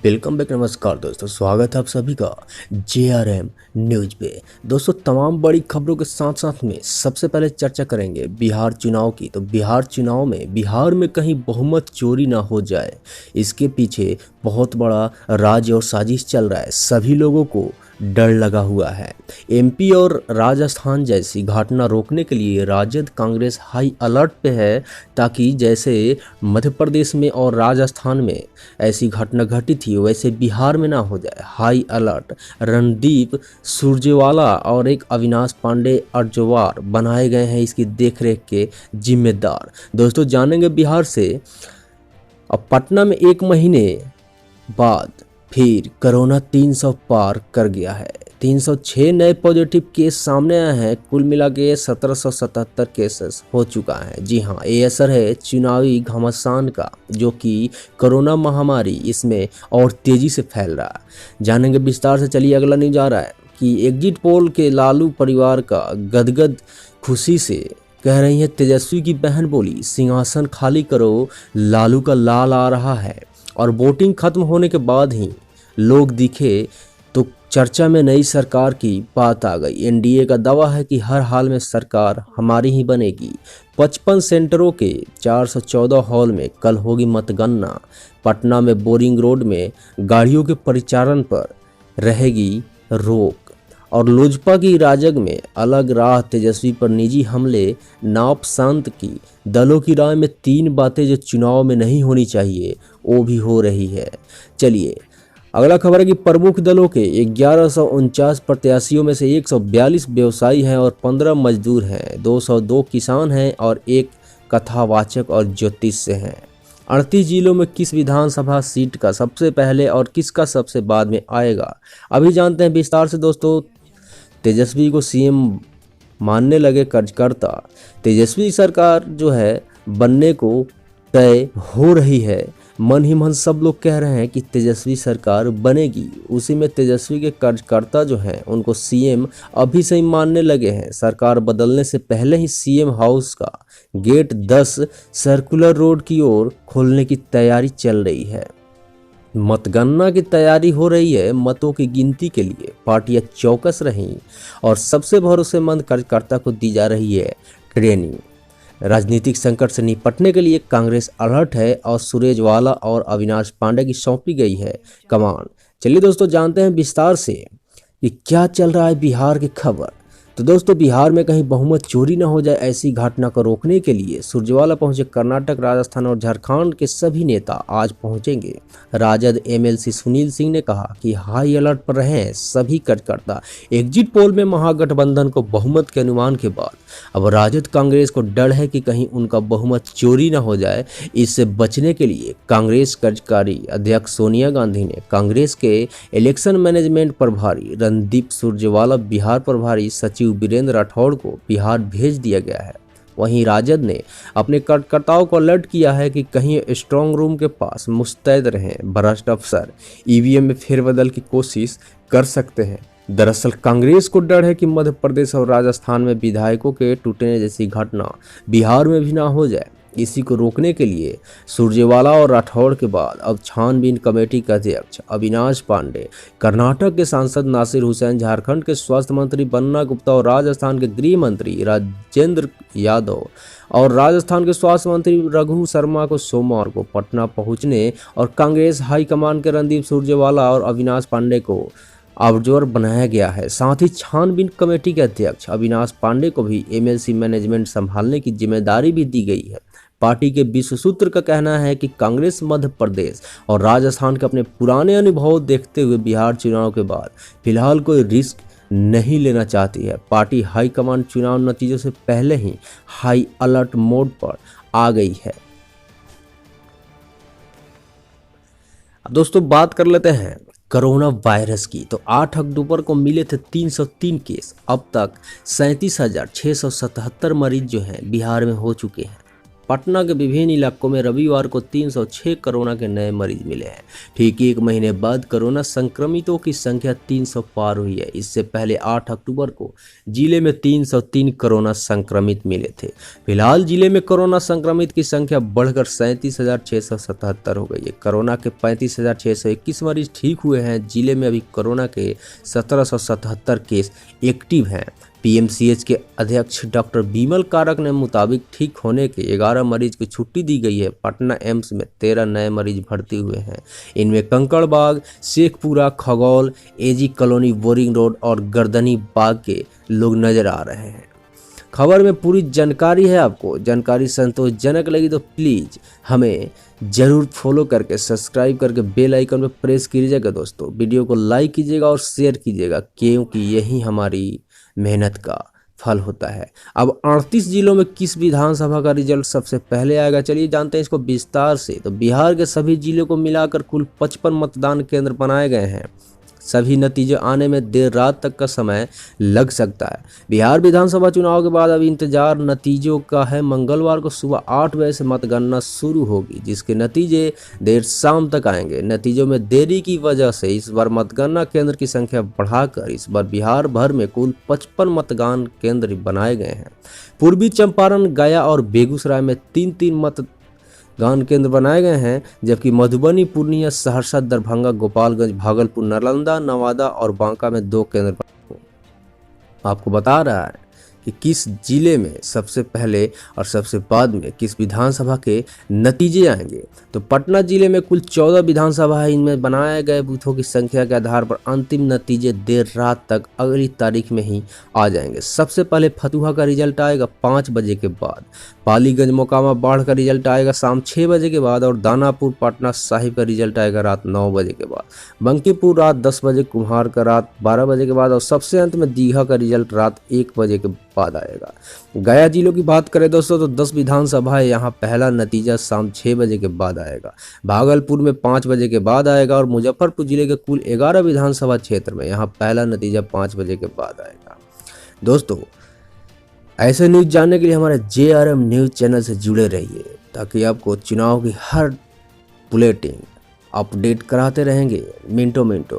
Welcome back. नमस्कार दोस्तों, स्वागत है आप सभी का JRM न्यूज पे। दोस्तों, तमाम बड़ी खबरों के साथ साथ में सबसे पहले चर्चा करेंगे बिहार चुनाव की। तो बिहार चुनाव में बिहार में कहीं बहुमत चोरी ना हो जाए, इसके पीछे बहुत बड़ा राज और साजिश चल रहा है। सभी लोगों को डर लगा हुआ है। MP और राजस्थान जैसी घटना रोकने के लिए राजद कांग्रेस हाई अलर्ट पे है, ताकि जैसे मध्य प्रदेश में और राजस्थान में ऐसी घटना घटी थी वैसे बिहार में ना हो जाए। High alert. रणदीप सुरजेवाला और एक अविनाश पांडे अर्जवार बनाए गए हैं इसकी देखरेख के जिम्मेदार। दोस्तों, जानेंगे बिहार से। अब पटना में 1 महीने बाद फिर कोरोना 300 पार कर गया है। 306 नए पॉजिटिव केस सामने आए हैं। कुल मिला के 1777 केसेस हो चुका है। जी हाँ, ये असर है चुनावी घमासान का, जो कि कोरोना महामारी इसमें और तेजी से फैल रहा है। जानेंगे विस्तार से। चलिए, अगला न्यूज आ रहा है कि एग्जिट पोल के लालू परिवार का गदगद खुशी से कह रही है तेजस्वी की बहन बोली, सिंहासन खाली करो, लालू का लाल आ रहा है। और वोटिंग खत्म होने के बाद ही लोग दिखे तो चर्चा में नई सरकार की बात आ गई। NDA का दावा है कि हर हाल में सरकार हमारी ही बनेगी। 55 सेंटरों के 414 हॉल में कल होगी मतगणना। पटना में बोरिंग रोड में गाड़ियों के परिचालन पर रहेगी रोक। और लोजपा की राजग में अलग राह, तेजस्वी पर निजी हमले, नाप संत की। दलों की राय में 3 बातें जो चुनाव में नहीं होनी चाहिए वो भी हो रही है। चलिए, अगला खबर है कि प्रमुख दलों के 1149 प्रत्याशियों में से 142 व्यवसायी हैं और 15 मजदूर हैं। 202 किसान हैं और 1 कथावाचक और ज्योतिष हैं। 38 जिलों में किस विधानसभा सीट का सबसे पहले और किसका सबसे बाद में आएगा, अभी जानते हैं विस्तार से। दोस्तों, तेजस्वी को CM मानने लगे कार्यकर्ता। तेजस्वी सरकार जो है बनने को तय हो रही है। मन ही मन सब लोग कह रहे हैं कि तेजस्वी सरकार बनेगी। उसी में तेजस्वी के कार्यकर्ता जो हैं उनको CM अभी से ही मानने लगे हैं। सरकार बदलने से पहले ही CM हाउस का गेट 10 सर्कुलर रोड की ओर खोलने की तैयारी चल रही है। मतगणना की तैयारी हो रही है। मतों की गिनती के लिए पार्टियां चौकस रहीं और सबसे भरोसेमंद कार्यकर्ता को दी जा रही है ट्रेनिंग। राजनीतिक संकट से निपटने के लिए कांग्रेस अलर्ट है और सुरजेवाला और अविनाश पांडे की सौंपी गई है कमान। चलिए दोस्तों, जानते हैं विस्तार से कि क्या चल रहा है बिहार की खबर। तो दोस्तों, बिहार में कहीं बहुमत चोरी न हो जाए, ऐसी घटना को रोकने के लिए सुरजेवाला पहुंचे। कर्नाटक, राजस्थान और झारखंड के सभी नेता आज पहुंचेंगे। राजद MLC सुनील सिंह ने कहा कि हाई अलर्ट पर रहें सभी कार्यकर्ता। एग्जिट पोल में महागठबंधन को बहुमत के अनुमान के बाद अब राजद कांग्रेस को डर है कि कहीं उनका बहुमत चोरी न हो जाए। इससे बचने के लिए कांग्रेस कार्यकारी अध्यक्ष सोनिया गांधी ने कांग्रेस के इलेक्शन मैनेजमेंट प्रभारी रणदीप सुरजेवाला, बिहार प्रभारी सचिव वीरेंद्र राठौड़ को बिहार भेज दिया गया है। वहीं राजद ने अपने कार्यकर्ताओं को अलर्ट किया है कि कहीं स्ट्रांग रूम के पास मुस्तैद रहें। भ्रष्ट अफसर EVM में फेरबदल की कोशिश कर सकते हैं। दरअसल कांग्रेस को डर है कि मध्य प्रदेश और राजस्थान में विधायकों के टूटने जैसी घटना बिहार में भी ना हो जाए। इसी को रोकने के लिए सुरजेवाला और राठौड़ के बाद अब छानबीन कमेटी के अध्यक्ष अविनाश पांडे, कर्नाटक के सांसद नासिर हुसैन, झारखंड के स्वास्थ्य मंत्री बन्ना गुप्ता और राजस्थान के गृह मंत्री राजेंद्र यादव और राजस्थान के स्वास्थ्य मंत्री रघु शर्मा को सोमवार को पटना पहुंचने और कांग्रेस हाईकमान के रणदीप सुरजेवाला और अविनाश पांडे को ऑब्जर्वर बनाया गया है। साथ ही छानबीन कमेटी के अध्यक्ष अविनाश पांडे को भी MLC मैनेजमेंट संभालने की जिम्मेदारी भी दी गई है। पार्टी के विश्व सूत्र का कहना है कि कांग्रेस मध्य प्रदेश और राजस्थान के अपने पुराने अनुभव देखते हुए बिहार चुनाव के बाद फिलहाल कोई रिस्क नहीं लेना चाहती है। पार्टी हाईकमान चुनाव नतीजों से पहले ही हाई अलर्ट मोड पर आ गई है। अब दोस्तों, बात कर लेते हैं कोरोना वायरस की। तो 8 अक्टूबर को मिले थे 303 केस। अब तक 37,677 मरीज जो हैं बिहार में हो चुके हैं। पटना के विभिन्न इलाकों में रविवार को 306 कोरोना के नए मरीज मिले हैं। ठीक 1 महीने बाद कोरोना संक्रमितों की संख्या 300 पार हुई है। इससे पहले 8 अक्टूबर को जिले में 303 कोरोना संक्रमित मिले थे। फिलहाल जिले में कोरोना संक्रमित की संख्या बढ़कर 37,677 हो गई है। कोरोना के 35,621 मरीज ठीक हुए हैं। जिले में अभी कोरोना के 1777 केस एक्टिव हैं। पीएमसीएच के अध्यक्ष डॉक्टर बिमल कारक ने मुताबिक ठीक होने के 11 मरीज को छुट्टी दी गई है। पटना एम्स में 13 नए मरीज भर्ती हुए हैं। इनमें कंकड़बाग, शेखपुरा, खगौल, एजी कॉलोनी, बोरिंग रोड और गर्दनी बाग के लोग नजर आ रहे हैं। खबर में पूरी जानकारी है। आपको जानकारी संतोषजनक लगी तो प्लीज़ हमें ज़रूर फॉलो करके सब्सक्राइब करके बेल आइकन पर प्रेस कीजिएगा। दोस्तों वीडियो को लाइक कीजिएगा और शेयर कीजिएगा, क्योंकि यही हमारी मेहनत का फल होता है। अब 38 जिलों में किस विधानसभा का रिजल्ट सबसे पहले आएगा, चलिए जानते हैं इसको विस्तार से। तो बिहार के सभी जिलों को मिलाकर कुल 55 मतदान केंद्र बनाए गए हैं। सभी नतीजे आने में देर रात तक का समय लग सकता है। बिहार विधानसभा चुनाव के बाद अब इंतजार नतीजों का है। मंगलवार को सुबह 8 बजे से मतगणना शुरू होगी, जिसके नतीजे देर शाम तक आएंगे। नतीजों में देरी की वजह से इस बार मतगणना केंद्र की संख्या बढ़ाकर इस बार बिहार भर में कुल 55 मतदान केंद्र बनाए गए हैं। पूर्वी चंपारण, गया और बेगूसराय में 3-3 मतदान केंद्र बनाए गए हैं, जबकि मधुबनी, पूर्णिया, सहरसा, दरभंगा, गोपालगंज, भागलपुर, नालंदा, नवादा और बांका में 2 केंद्र। आपको बता रहा है कि किस जिले में सबसे पहले और सबसे बाद में किस विधानसभा के नतीजे आएंगे। तो पटना जिले में कुल 14 विधानसभा है। इनमें बनाए गए बूथों की संख्या के आधार पर अंतिम नतीजे देर रात तक अगली तारीख में ही आ जाएंगे। सबसे पहले फतुहा का रिजल्ट आएगा 5 बजे के बाद। पालीगंज, मोकामा, बाढ़ का रिजल्ट आएगा शाम 6 बजे के बाद। और दानापुर, पटना साहिब का रिजल्ट आएगा रात 9 बजे के बाद। बंकीपुर रात 10 बजे, कुम्हार का रात 12 बजे के बाद और सबसे अंत में दीघा का रिजल्ट रात 1 बजे के बाद आएगा। गया जिलों की बात करें दोस्तों तो 10 विधानसभा है। यहाँ पहला नतीजा शाम 6 बजे के बाद आएगा। भागलपुर में 5 बजे के बाद आएगा और मुजफ्फरपुर जिले के कुल 11 विधानसभा क्षेत्र में यहाँ पहला नतीजा 5 बजे के बाद आएगा। दोस्तों ऐसे न्यूज़ जानने के लिए हमारे JRM न्यूज़ चैनल से जुड़े रहिए, ताकि आपको चुनाव की हर बुलेटिन अपडेट कराते रहेंगे मिनटों मिनटों।